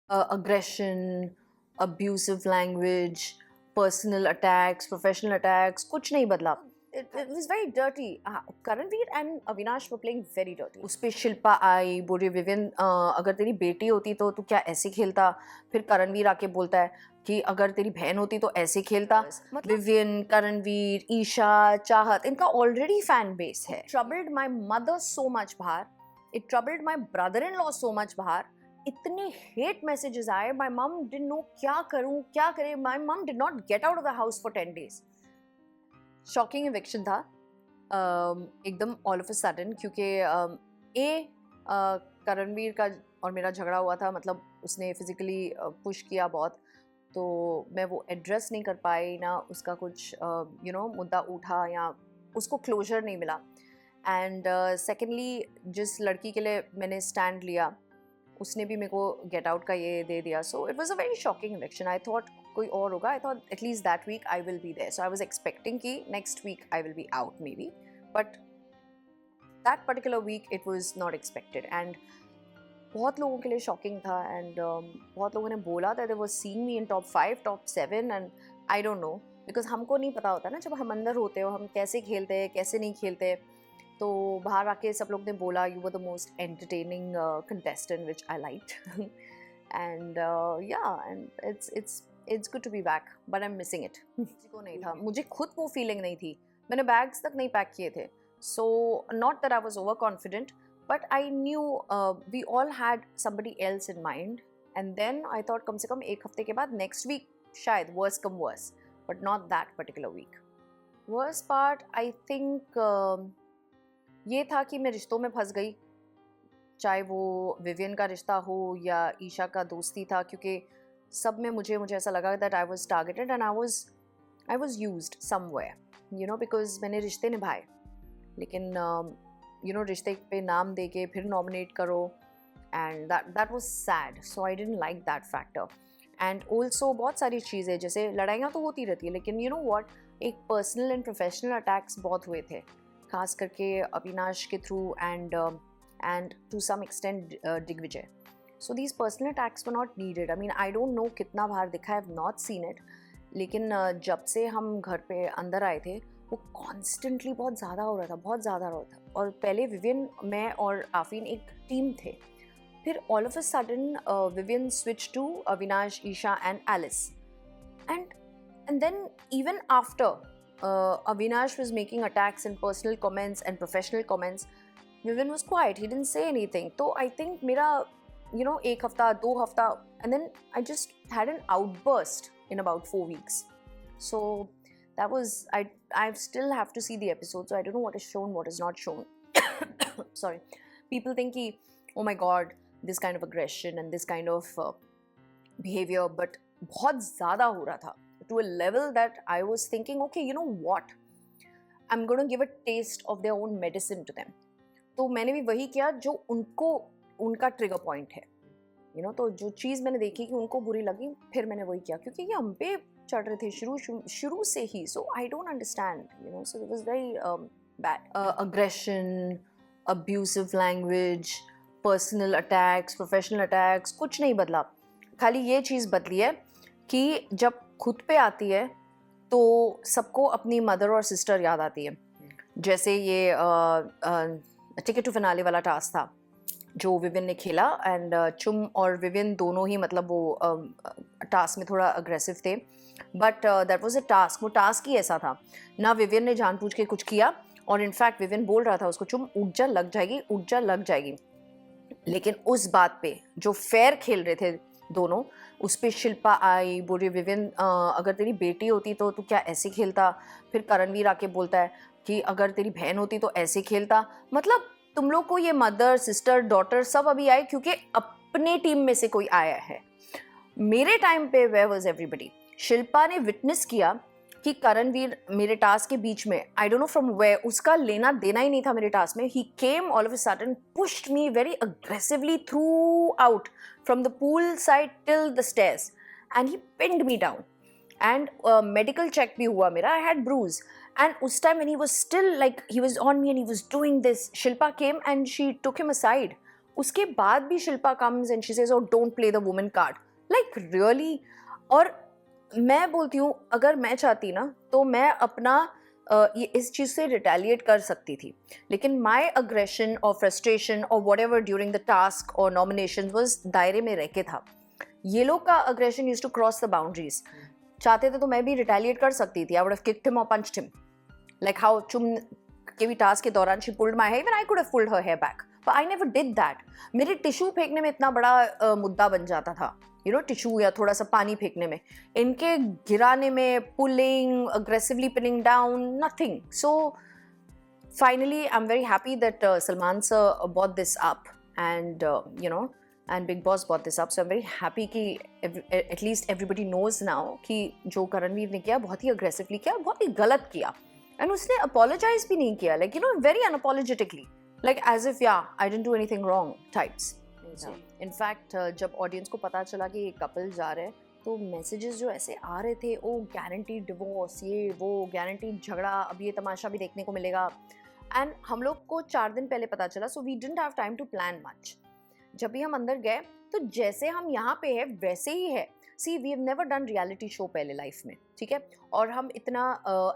aggression, abusive language, personal attacks, professional attacks, कुछ नहीं बदला. It was very dirty. Karanveer and Avinash were playing very dirty. उस पे शिल्पा आई, बोल रही विवियन अगर तेरी बेटी होती तो तू क्या ऐसे खेलता. फिर करणवीर आके बोलता है कि अगर तेरी बहन होती तो ऐसे खेलता. विवियन, करणवीर, ईशा, चाहत, इनका ऑलरेडी फैन बेस है. Troubled my mother so much बाहर. It troubled my brother in law so much बाहर. इतने हेट मैसेजेस आए. माई मम डिडंट नो क्या करूं क्या करे. My mom did not get out of the house for 10 days. Shocking eviction था एकदम ऑल ऑफ अ सडन, क्योंकि करणवीर का और मेरा झगड़ा हुआ था. मतलब उसने फिजिकली पुश किया बहुत, तो मैं वो एड्रेस नहीं कर पाई ना. उसका कुछ मुद्दा उठा या उसको क्लोजर नहीं मिला. एंड सेकेंडली जिस लड़की के लिए मैंने स्टैंड लिया उसने भी मेरे को गेट आउट का ये दे दिया. So it was a very shocking election. I thought कोई और होगा. I thought at least that week I will be there. So I was expecting कि next week I will be out maybe, but that particular week it was not expected. And बहुत लोगों के लिए shocking था. And बहुत लोगों ने बोला था they were seeing me in top 5, top 7, and I don't know, because हमको नहीं पता होता ना जब हम अंदर होते हो हम कैसे खेलते हैं कैसे नहीं खेलते. तो बाहर आके सब लोग ने बोला you were the most entertaining contestant which I liked. And yeah and it's good to be back, but I am missing it. किसी को नहीं था, मुझे खुद वो फीलिंग नहीं थी. मैंने बैग्स तक नहीं पैक किए थे. So not that I was over confident, but I knew we all had somebody else in mind. And then I thought कम से कम एक हफ्ते के बाद नेक्स्ट वीक शायद worst come worst, but not that particular week. Worst part I think ये था कि मैं रिश्तों में फंस गई, चाहे वो विवियन का रिश्ता हो या ईशा का दोस्ती था, क्योंकि सब में मुझे ऐसा लगा that I was targeted and I was used somewhere, because मैंने रिश्ते निभाए. लेकिन रिश्ते पे नाम दे के फिर नॉमिनेट करो, and that was sad. So I didn't like that factor. And also बहुत सारी चीज़ें, जैसे लड़ाइयाँ तो होती रहती है, लेकिन यू नो व्हाट, एक पर्सनल एंड प्रोफेशनल अटैक्स बहुत हुए थे, खास करके अविनाश के through and to some extent Digvijay. So these personal attacks were not needed. I mean I don't know कितना बार दिखा, I have not seen it. लेकिन जब से हम घर पे अंदर आए थे वो कॉन्स्टेंटली बहुत ज़्यादा हो रहा था, बहुत ज़्यादा हो रहा था. और पहले विवियन, मैं और आफरीन एक टीम थे. फिर all of a sudden Vivian switch to Avinash, Eisha and Alice. And then even after Avinash was making attacks and personal comments and professional comments, Vivian was quiet. He didn't say anything. So I think मेरा एक हफ्ता 2 हफ्ता, and then I just had an outburst in about 4 weeks. So that was, I still have to see the episode, so I don't know what is shown, what is not shown. Sorry. People think कि oh my god, this kind of aggression and this kind of behavior, but बहुत ज़्यादा हो रहा था, to a level that I was thinking, okay, you know what, I'm going to give a taste of their own medicine to them. तो मैंने भी वही किया जो उनका ट्रिगर पॉइंट है. तो जो चीज़ मैंने देखी कि उनको बुरी लगी, फिर मैंने वही किया, क्योंकि ये हम पे चढ़ रहे थे शुरू से ही. So I don't understand, so it was very bad. Aggression, abusive language, personal attacks, professional attacks, कुछ नहीं बदला. खाली ये चीज़ बदली है कि जब खुद पे आती है तो सबको अपनी मदर और सिस्टर याद आती है. जैसे ये टिकट टू फिनाले वाला टास्क था जो विवियन ने खेला, एंड चुम और विवियन दोनों ही मतलब वो टास्क में थोड़ा अग्रेसिव थे, but that was a task. वो टास्क ही ऐसा था ना, विवियन ने जानबूझ के कुछ किया. और इनफैक्ट विवियन बोल रहा था उसको, चुम उठ जा, लग जाएगी. लेकिन उस बात पे जो फेयर खेल रहे थे दोनों, उस पर शिल्पा आई, बोल रही विवियन अगर तेरी बेटी होती तो तू क्या ऐसे खेलता. फिर करणवीर आके बोलता है कि अगर तेरी बहन होती तो ऐसे खेलता. मतलब तुम लोग को ये मदर, सिस्टर, डॉटर सब अभी आए क्योंकि अपने टीम में से कोई आया है. मेरे टाइम पे वेयर वाज एवरीबडी. शिल्पा ने विटनेस किया कि करणवीर मेरे टास्क के बीच में, I don't know from where, उसका लेना देना ही नहीं था मेरे टास्क में. He came all of a sudden, pushed me very aggressively throughout from the pool side till the stairs, and he pinned me down. And medical check bhi hua mera, I had bruise. And us time when he was still like, he was on me and he was doing this, Shilpa came and she took him aside. उसके बाद भी Shilpa comes and she says oh don't play the woman card, like really. और मैं बोलती हूँ अगर मैं चाहती ना तो मैं अपना ये इस चीज़ से रिटेलिएट कर सकती थी, लेकिन माई अग्रेशन और फ्रस्ट्रेशन और whatever during the task और नॉमिनेशन वॉज दायरे में रह के था। ये लोग का aggression use to cross the boundaries. चाहते थे तो मैं भी रिटेलिएट कर सकती थी, I would have kicked him और punched him, like how Chum के भी टास्क के दौरान she pulled my hair, even I could have pulled her hair back, but I never did that. मेरे टिश्यू फेंकने में इतना बड़ा मुद्दा बन जाता था, यू नो, टिश्यू या थोड़ा सा पानी फेंकने में, इनके गिराने में, pulling, aggressively pinning down, nothing. So finally I am very happy that Salman sir bought this up and you know and Big Boss bought this up, so I'm very happy कि at least everybody knows now कि जो करणवीर ने किया बहुत ही aggressively किया, बहुत ही गलत किया, एंड उसने अपोलोजाइज भी नहीं किया, like you know very unapologetically, like as if yeah I didn't do anything wrong types. In fact जब ऑडियंस को पता चला कि ये कपल जा रहे हैं तो मैसेजेस जो ऐसे आ रहे थे, ओ गारंटीड डिवोर्स, ये वो गारंटीड झगड़ा, अब ये तमाशा भी देखने को मिलेगा। एंड हम लोग को 4 दिन पहले पता चला, so we didn't have time to plan much. जब भी हम अंदर गए तो जैसे हम यहाँ पे है वैसे ही है। See we have never done reality show पहले लाइफ में, ठीक है, और हम इतना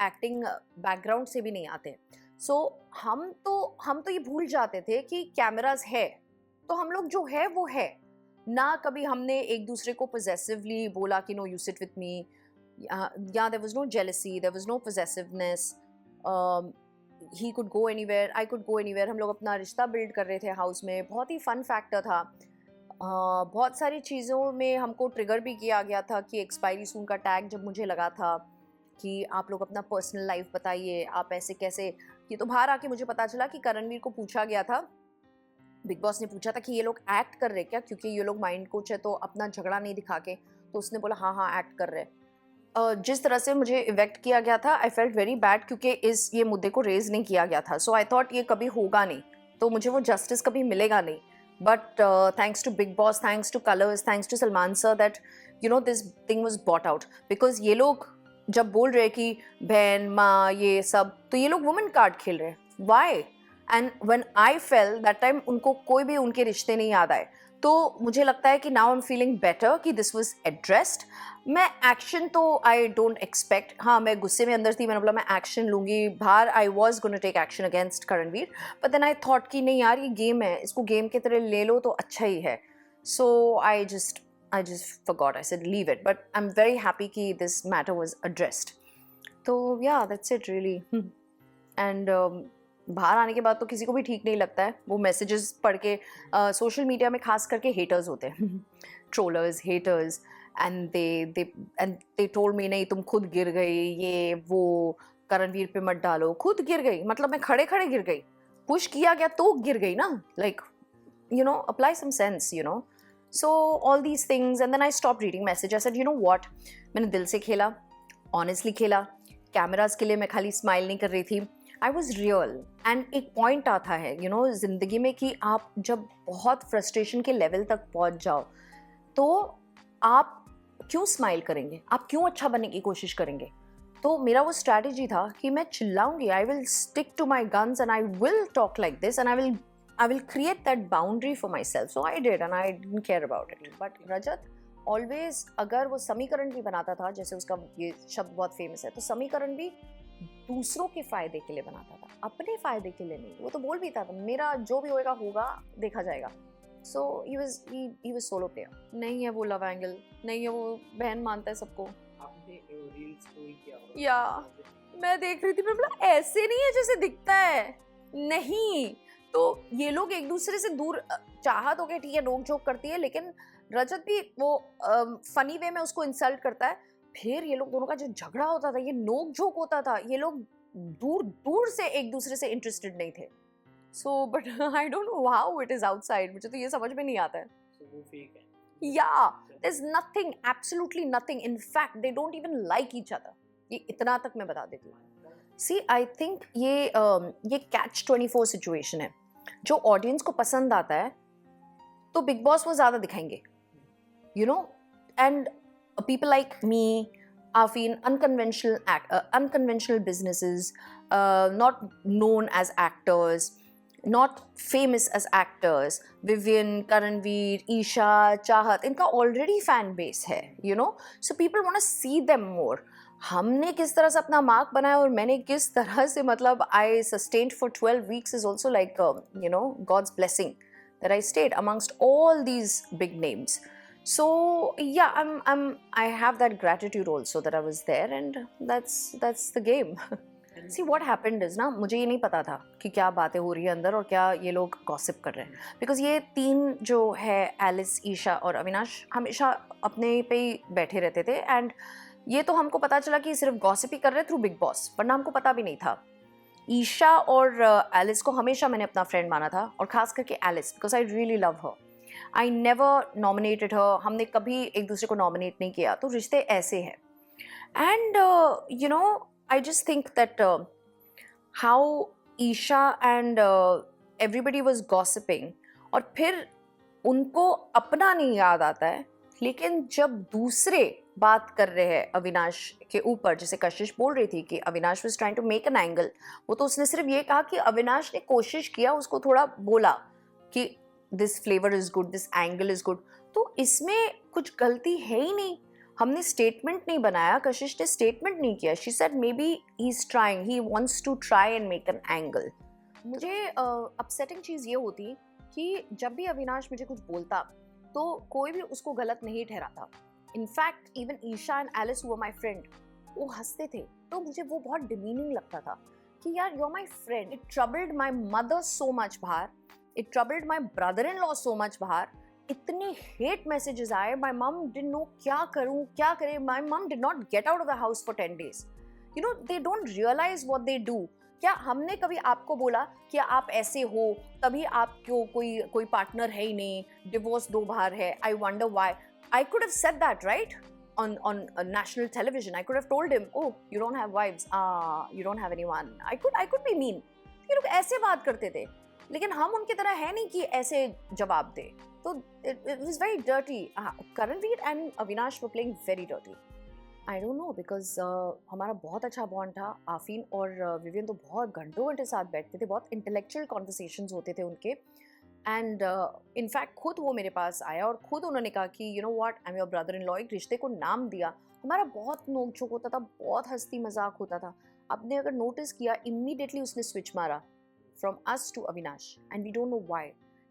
एक्टिंग बैकग्राउंड से भी नहीं आते। सो हम तो ये भूल जाते थे कि कैमरास है, तो हम लोग जो है वो है ना। कभी हमने एक दूसरे को पोजेसिवली बोला कि no you sit with me, yeah there was no jealousy, there was no possessiveness, he could go anywhere, I could go anywhere. हम लोग अपना रिश्ता बिल्ड कर रहे थे हाउस में, बहुत ही फन फैक्टर था। बहुत सारी चीज़ों में हमको ट्रिगर भी किया गया था कि एक्सपायरी सून का टैग जब मुझे लगा था कि आप लोग अपना पर्सनल लाइफ बताइए, आप ऐसे कैसे। ये तो बाहर आके मुझे पता चला कि करणवीर को पूछा गया था, बिग बॉस ने पूछा था कि ये लोग एक्ट कर रहे क्या, क्योंकि ये लोग माइंड कोच है तो अपना झगड़ा नहीं दिखा के, तो उसने बोला हाँ हाँ एक्ट कर रहे। जिस तरह से मुझे इवेक्ट किया गया था, आई फेल्ट वेरी बैड, क्योंकि ये मुद्दे को रेज नहीं किया गया था। सो आई थॉट ये कभी होगा नहीं, तो मुझे वो जस्टिस कभी मिलेगा नहीं। But thanks to Bigg Boss, thanks to Colors, thanks to Salman sir, that you know this thing was brought out. Because ये लोग जब बोल रहे कि बहन माँ ये सब, तो ये लोग वुमेन कार्ड खेल रहे हैं। Why? And when I fell that time उनको कोई भी उनके रिश्ते नहीं याद आए। तो मुझे लगता है कि now I am feeling better कि दिस वाज एड्रेस्ड। मैं एक्शन तो आई डोंट एक्सपेक्ट, हाँ मैं गुस्से में अंदर थी, मैंने बोला मैं एक्शन लूँगी बाहर, I was gonna take action against Karanveer, but then I thought कि नहीं यार ये गेम है, इसको गेम की तरह ले लो तो अच्छा ही है। सो आई just forgot, I said leave it, but I'm very happy कि this matter was addressed. तो yeah, that's it really. And बाहर आने के बाद तो किसी को भी ठीक नहीं लगता है वो मैसेजेस पढ़ के। सोशल मीडिया में खास करके हेटर्स होते हैं, trollers, haters, and they told me नहीं तुम खुद गिर गई, ये वो, करणवीर पे मत डालो। खुद गिर गई मतलब मैं खड़े खड़े गिर गई, पुश किया गया तो गिर गई ना, like you know apply some sense, you know. So all these things, and then I stop reading message. I said you know what, मैंने दिल से खेला, ऑनेस्टली खेला, कैमराज के लिए मैं खाली स्माइल नहीं कर रही थी, आई वॉज रियल। एंड एक पॉइंट आता है यू नो ज़िंदगी में कि आप जब बहुत फ्रस्ट्रेशन के लेवल तक पहुंच जाओ तो आप क्यों स्माइल करेंगे, आप क्यों अच्छा बनने की कोशिश करेंगे। तो मेरा वो स्ट्रैटेजी था कि मैं चिल्लाऊंगी, I will stick to my guns and I will talk like this and I will create that boundary for myself. So I did and I didn't care about it. But Rajat always, अगर वो समीकरण भी बनाता था, जैसे उसका ये शब्द बहुत फेमस है, तो समीकरण भी दूसरों के फायदे के लिए बनाता था, अपने फायदे के लिए नहीं। वो तो बोल भी था मेरा जो भी होएगा होगा, देखा जाएगा। सो ही वाज सोलो प्लेयर। नहीं है वो लव एंगल, नहीं है वो बहन मानता है सबको। आपने रील स्टोरी किया होगा या मैं देख रही थी, मैं बोला ऐसे नहीं है जैसे दिखता है, नहीं। तो ये लोग एक दूसरे से दूर, चाहत हो गया ठीक है, नोक झोंक करती है, लेकिन रजत भी वो फनी वे में उसको इंसल्ट करता है। फिर ये लोग दोनों का जो झगड़ा होता था, ये नोक झोंक होता था, ये लोग दूर दूर से एक दूसरे से इंटरेस्टेड नहीं थे। So but I don't know how it is outside, मुझे तो ये समझ में नहीं आता है। So, वो फेक है। या there's nothing, absolutely nothing, in fact they don't even like each other। ये इतना तक मैं बता देती हूँ। सी आई थिंक ये कैच 24 सिचुएशन है, जो ऑडियंस को पसंद आता है तो बिग बॉस वो ज़्यादा दिखाएंगे, you know. And people like me, Afin, unconventional businesses, not known as actors, not famous as actors. Vivian, Karanveer, Isha, Chahat, इनका already fan base है, you know, so people want to see them more. हमने किस तरह से अपना mark बनाया और मैंने किस तरह से मतलब I sustained for 12 weeks is also like you know, God's blessing that I stayed amongst all these big names. So yeah, I have that gratitude also that I was there, and that's the game. See what happened is ना, मुझे ये नहीं पता था कि क्या बातें हो रही है अंदर और क्या ये लोग गॉसिप कर रहे हैं, बिकॉज ये तीन जो है एलिस, ईशा और अविनाश हमेशा अपने पे ही बैठे रहते थे, एंड ये तो हमको पता चला कि सिर्फ गॉसिप ही कर रहे थ्रू बिग बॉस, वरना हमको पता भी नहीं था. ईशा और एलिस को हमेशा मैंने अपना फ्रेंड माना था, और खास करके Alice, because I really love her. I never nominated her, हमने कभी एक दूसरे को नॉमिनेट नहीं किया, तो रिश्ते ऐसे हैं. And you know, I just think that how Isha and everybody was gossiping, और फिर उनको अपना नहीं याद आता है, लेकिन जब दूसरे बात कर रहे हैं अविनाश के ऊपर, जैसे कशिश बोल रही थी कि Avinash was trying to make an angle, वो तो उसने सिर्फ ये कहा कि अविनाश ने कोशिश किया, उसको थोड़ा बोला कि this flavor is good, this angle is good, तो इसमें कुछ गलती है ही नहीं. हमने स्टेटमेंट नहीं बनाया, कशिश ने स्टेटमेंट नहीं किया. She said may be he is trying, he wants to try and make an angle. मुझे अपसेटिंग चीज़ ये होती कि जब भी अविनाश मुझे कुछ बोलता तो कोई भी उसको गलत नहीं ठहराता. In fact even Eisha and Alice were my friend, वो हंसते थे, तो मुझे वो बहुत डिमीनिंग लगता था कि यार you are my friend. It troubled my mother so much बाहर, it troubled my brother in law so much बाहर. इतने हेट मैसेजेस आए, माई मम डिडंट नो क्या करूं क्या करे. My mom did not get out of the house for 10 days. You know, they don't realise what they do. क्या हमने कभी आपको बोला कि आप ऐसे हो, तभी आपको कोई पार्टनर है ही नहीं, डिवोर्स 2 बार है, I wonder why. I could have said that right on national television. I could have told him, oh, you don't have wives, you don't have anyone. I could be mean. ये लोग ऐसे बात करते थे, लेकिन हम उनकी तरह है नहीं कि ऐसे जवाब दे. तो it was very dirty. Karanveer and Avinash were playing very dirty. I don't know, because हमारा बहुत अच्छा बॉन्ड था. आफीन और विवियन तो बहुत घंटों घंटे साथ बैठते थे, बहुत इंटेलेक्चुअल कॉन्वर्सेशंस होते थे उनके. एंड इनफैक्ट खुद वो मेरे पास आया और खुद उन्होंने कहा कि you know what, I am your brother in law. एक रिश्ते को नाम दिया. हमारा बहुत नोक झोंक होता था, बहुत हंसी मजाक होता था. आपने अगर नोटिस किया, इमीडिएटली उसने स्विच मारा from us to Avinash, and we don't know why.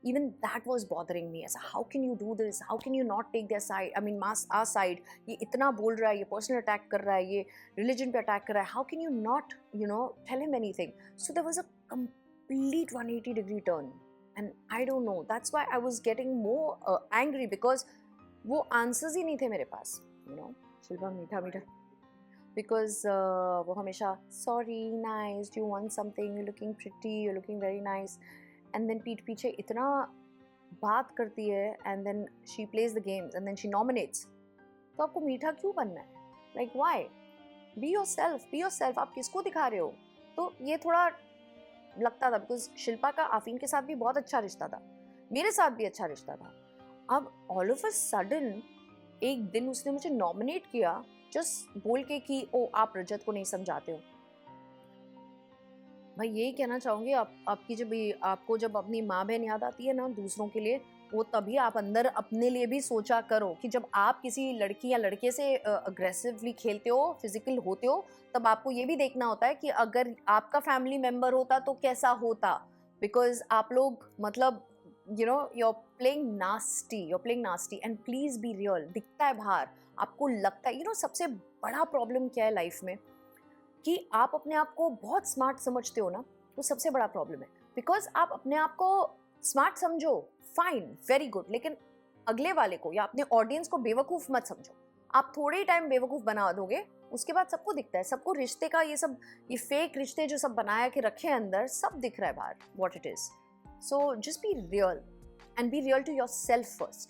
Even that was bothering me. As how can you do this? How can you not take their side? I mean, our side. ये इतना बोल रहा है, ये personal attack कर रहा है, ये religion पे attack कर रहा है. How can you not, you know, tell him anything? So there was a complete 180-degree turn, and I don't know. That's why I was getting more angry, because वो answers ही नहीं थे मेरे पास. You know, Shilpa मीठा मीठा. Because वो हमेशा sorry, nice, do you want something, you're looking pretty, you're looking very nice, and then पीठ पीछे इतना बात करती है, and then she plays the games, and then she nominates. तो आपको मीठा क्यों बनना है? Like why? Be yourself, be yourself. आप किसको दिखा रहे हो? तो ये थोड़ा लगता था, because शिल्पा का आफीन के साथ भी बहुत अच्छा रिश्ता था, मेरे साथ भी अच्छा रिश्ता था. अब all of a sudden एक दिन उसने मुझे नॉमिनेट किया, जस्ट बोल के कि ओ आप रजत को नहीं समझाते हो. भाई यही कहना चाहूँगी, आपकी आपको जब अपनी माँ बहन याद आती है ना दूसरों के लिए, वो तभी आप अंदर अपने लिए भी सोचा करो कि जब आप किसी लड़की या लड़के से अग्रेसिवली खेलते हो, फिजिकल होते हो, तब आपको ये भी देखना होता है कि अगर आपका फैमिली मेम्बर होता तो कैसा होता. बिकॉज आप लोग मतलब you know, you're playing nasty, and please be real. दिखता है बाहर, आपको लगता है, you know, सबसे बड़ा प्रॉब्लम क्या है लाइफ में, कि आप अपने आप को बहुत स्मार्ट समझते हो ना, वो सबसे बड़ा प्रॉब्लम है. बिकॉज आप अपने आप को स्मार्ट समझो, फाइन, वेरी गुड, लेकिन अगले वाले को या अपने ऑडियंस को बेवकूफ़ मत समझो. आप थोड़े ही टाइम बेवकूफ़ बना दोगे, उसके बाद सबको दिखता है, सबको रिश्ते का ये फेक रिश्ते जो सब बनाया के रखे हैं अंदर, सब दिख रहा है बाहर what it is. So just be real, and be real to yourself first.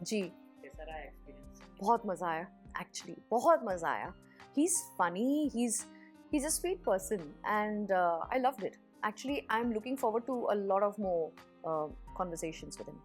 जी, कैसा रहा एक्सपीरियंस? बहुत मज़ा आया, actually बहुत मज़ा आया. He's funny, he's a sweet person, and I loved it. Actually, I'm looking forward to a lot of more conversations with him.